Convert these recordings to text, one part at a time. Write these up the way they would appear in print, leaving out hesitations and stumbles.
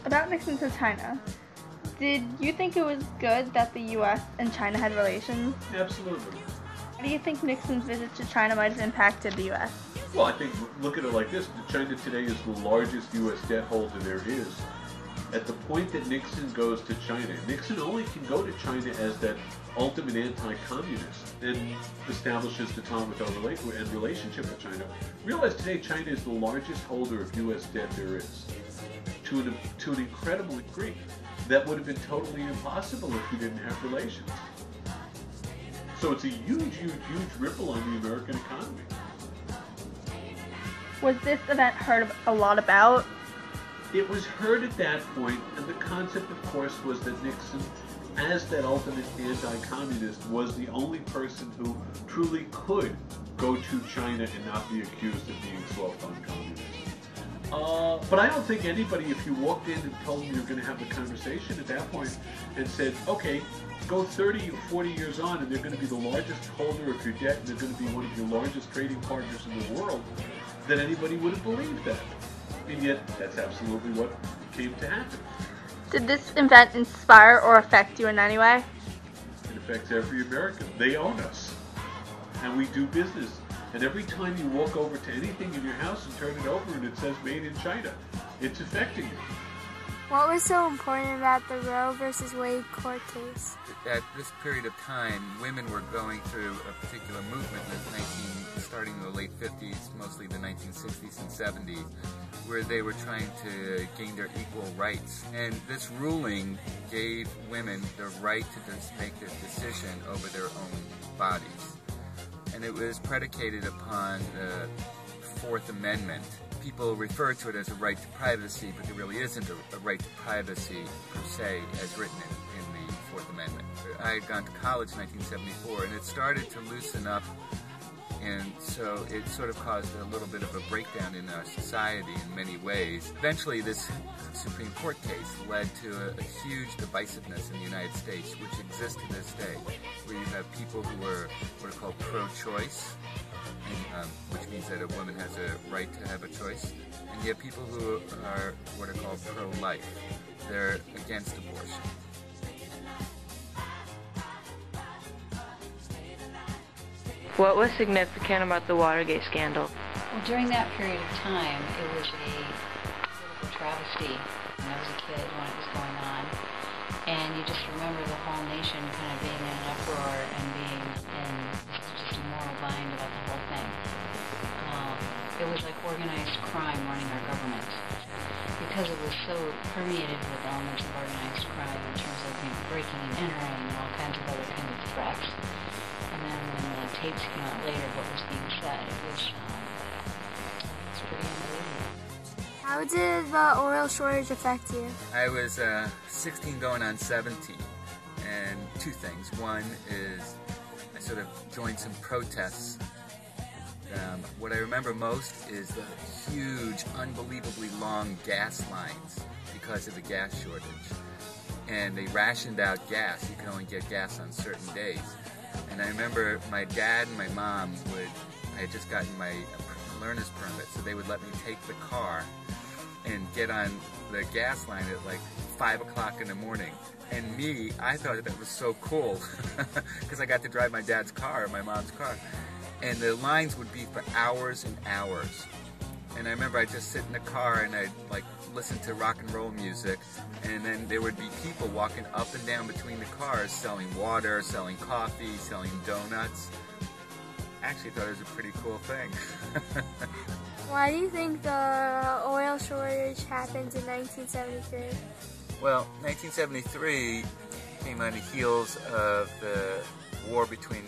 About Nixon to China, did you think it was good that the U.S. and China had relations? Absolutely. How do you think Nixon's visit to China might have impacted the U.S.? Well, I think, look at it like this. China today is the largest U.S. debt holder there is. At the point that Nixon goes to China, Nixon only can go to China as that ultimate anti-communist and establishes the Tom with and relationship with China. Realize today China is the largest holder of U.S. debt there is. To an incredible degree. That would have been totally impossible if we didn't have relations. So it's a huge, huge, huge ripple on the American economy. Was this event heard a lot about? It was heard at that point, and the concept, of course, was that Nixon, as that ultimate anti-communist, was the only person who truly could go to China and not be accused of being soft-on communist. But I don't think anybody, if you walked in and told them you were going to have the conversation at that point and said, okay, go 30 or 40 years on and they're going to be the largest holder of your debt and they're going to be one of your largest trading partners in the world, that anybody would have believed that. And yet, that's absolutely what came to happen. Did this event inspire or affect you in any way? It affects every American. They own us. And we do business. And every time you walk over to anything in your house and turn it over and it says made in China, it's affecting you. What was so important about the Roe versus Wade court case? At this period of time, women were going through a particular movement starting in the late 50s, mostly the 1960s and 70s, where they were trying to gain their equal rights. And this ruling gave women the right to just make their decision over their own bodies. And it was predicated upon the Fourth Amendment. People refer to it as a right to privacy, but there really isn't a right to privacy per se as written in the Fourth Amendment. I had gone to college in 1974, and it started to loosen up, and so it sort of caused a little bit of a breakdown in our society in many ways. Eventually, this Supreme Court case led to a huge divisiveness in the United States, which exists to this day, where you have people who are what are called pro-choice, which means that a woman has a right to have a choice, and you have people who are what are called pro-life. They're against abortion. What was significant about the Watergate scandal? Well, during that period of time, it was a political travesty when I was a kid when it was going on. And you just remember the whole nation kind of being in an uproar and being in just a moral bind about the whole thing. It was like organized crime running our government. Because it was so permeated with elements of organized crime in terms of breaking and entering and all kinds of other kinds of threats. And then when the tapes came out later, what was being said, it was pretty unbelievable. How did the oil shortage affect you? I was 16 going on 17, and two things. One is I sort of joined some protests. What I remember most is the huge, unbelievably long gas lines because of the gas shortage. And they rationed out gas. You can only get gas on certain days. And I remember my dad and my mom I had just gotten my learner's permit, so they would let me take the car and get on the gas line at like 5 o'clock in the morning. And me, I thought that was so cool because I got to drive my dad's car, my mom's car. And the lines would be for hours and hours. And I remember I'd just sit in the car and I'd like listen to rock and roll music, and then there would be people walking up and down between the cars selling water, selling coffee, selling donuts. I actually thought it was a pretty cool thing. Why do you think the oil shortage happened in 1973? Well, 1973 came on the heels of the war between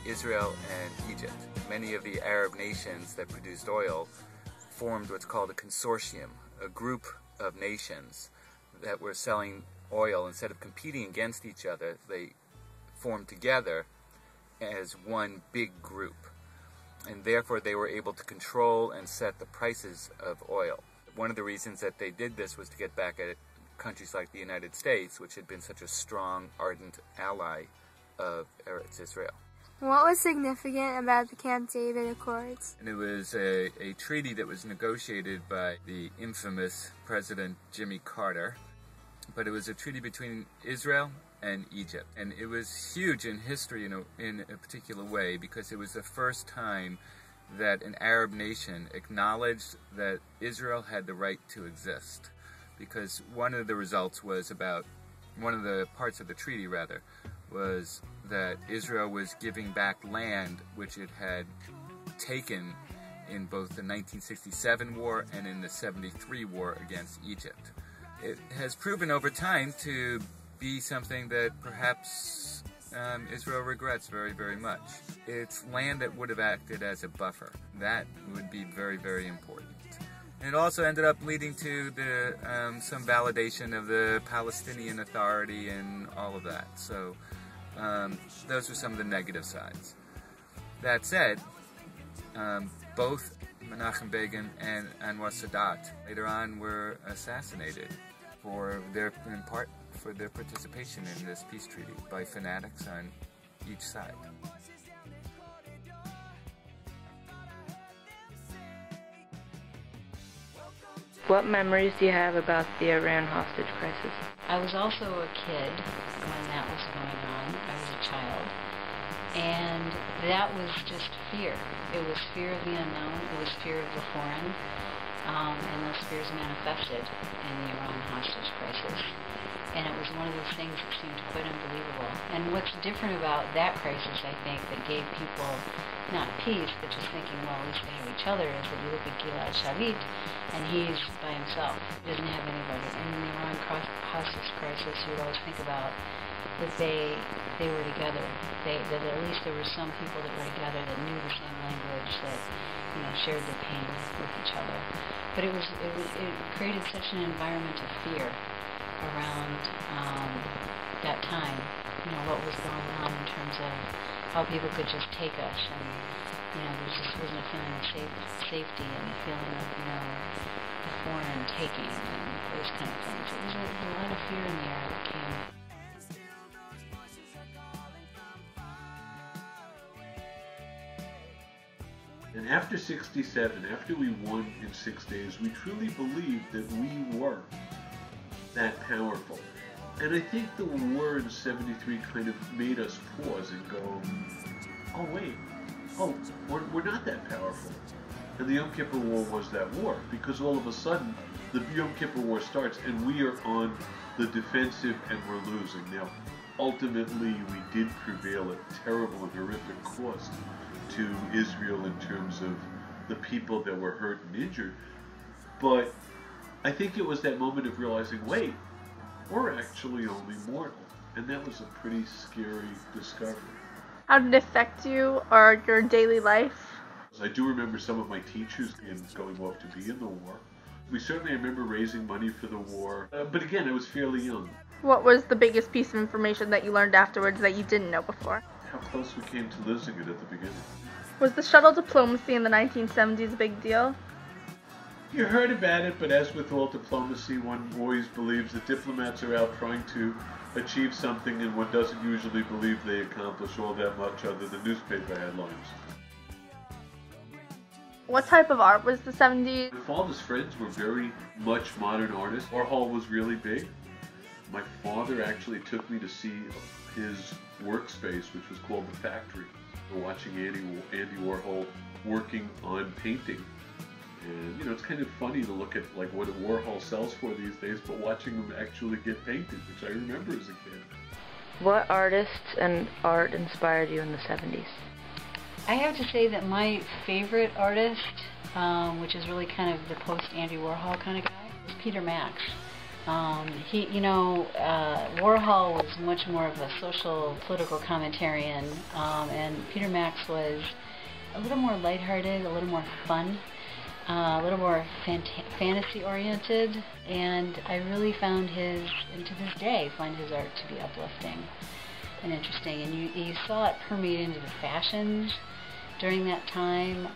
Israel and Egypt. Many of the Arab nations that produced oil formed what's called a consortium, a group of nations that were selling oil. Instead of competing against each other, they formed together as one big group. And therefore they were able to control and set the prices of oil. One of the reasons that they did this was to get back at countries like the United States, which had been such a strong, ardent ally of Eretz Israel. What was significant about the Camp David Accords? And it was a treaty that was negotiated by the infamous President Jimmy Carter, but it was a treaty between Israel and Egypt. And it was huge in history in a particular way, because it was the first time that an Arab nation acknowledged that Israel had the right to exist. Because one of the results was one of the parts of the treaty, rather, was that Israel was giving back land which it had taken in both the 1967 war and in the 73 war against Egypt. It has proven over time to be something that perhaps Israel regrets very, very much. It's land that would have acted as a buffer. That would be very, very important. And it also ended up leading to some validation of the Palestinian Authority and all of that. So those were some of the negative sides. That said, both Menachem Begin and Anwar Sadat later on were assassinated in part for their participation in this peace treaty by fanatics on each side. What memories do you have about the Iran hostage crisis? I was also a kid when that was going on. I was a child. And that was just fear. It was fear of the unknown. It was fear of the foreign. And those fears manifested in the Iran hostage crisis. And it was one of those things that seemed quite unbelievable. And what's different about that crisis, I think, that gave people not peace, but just thinking, well, at least they have each other, is that you look at Gilad Shalit, and he's by himself. He doesn't have anybody. And in the Iran hostage crisis, you would always think about that they were together. That at least there were some people that were together that knew the same language, that shared the pain with each other. But it created such an environment of fear around that time. What was going on in terms of how people could just take us, and there just wasn't a feeling of safety and a feeling of the foreign taking and those kind of things. There was a lot of fear in the air that came. And after 67, after we won in 6 days, we truly believed that we were that powerful. And I think the war in 73 kind of made us pause and go, oh wait, we're not that powerful. And the Yom Kippur War was that war, because all of a sudden the Yom Kippur War starts and we are on the defensive and we're losing. Now, ultimately we did prevail at terrible and horrific cost to Israel in terms of the people that were hurt and injured. But I think it was that moment of realizing, wait, we're actually only mortal. And that was a pretty scary discovery. How did it affect you or your daily life? I do remember some of my teachers going off to be in the war. We certainly remember raising money for the war. But again, I was fairly young. What was the biggest piece of information that you learned afterwards that you didn't know before? How close we came to losing it at the beginning. Was the shuttle diplomacy in the 1970s a big deal? You heard about it, but as with all diplomacy, one always believes that diplomats are out trying to achieve something, and one doesn't usually believe they accomplish all that much other than newspaper headlines. What type of art was the 70s? My father's friends were very much modern artists. Warhol was really big. My father actually took me to see his workspace, which was called The Factory. We're watching Andy Warhol working on painting. And, it's kind of funny to look at like what a Warhol sells for these days, but watching them actually get painted, which I remember as a kid. What artists and art inspired you in the 70s? I have to say that my favorite artist, which is really kind of the post-Andy Warhol kind of guy, is Peter Max. Warhol was much more of a social, political commentarian, and Peter Max was a little more lighthearted, a little more fun, a little more fantasy-oriented, and I really found and to this day, find his art to be uplifting and interesting. And you saw it permeate into the fashions during that time.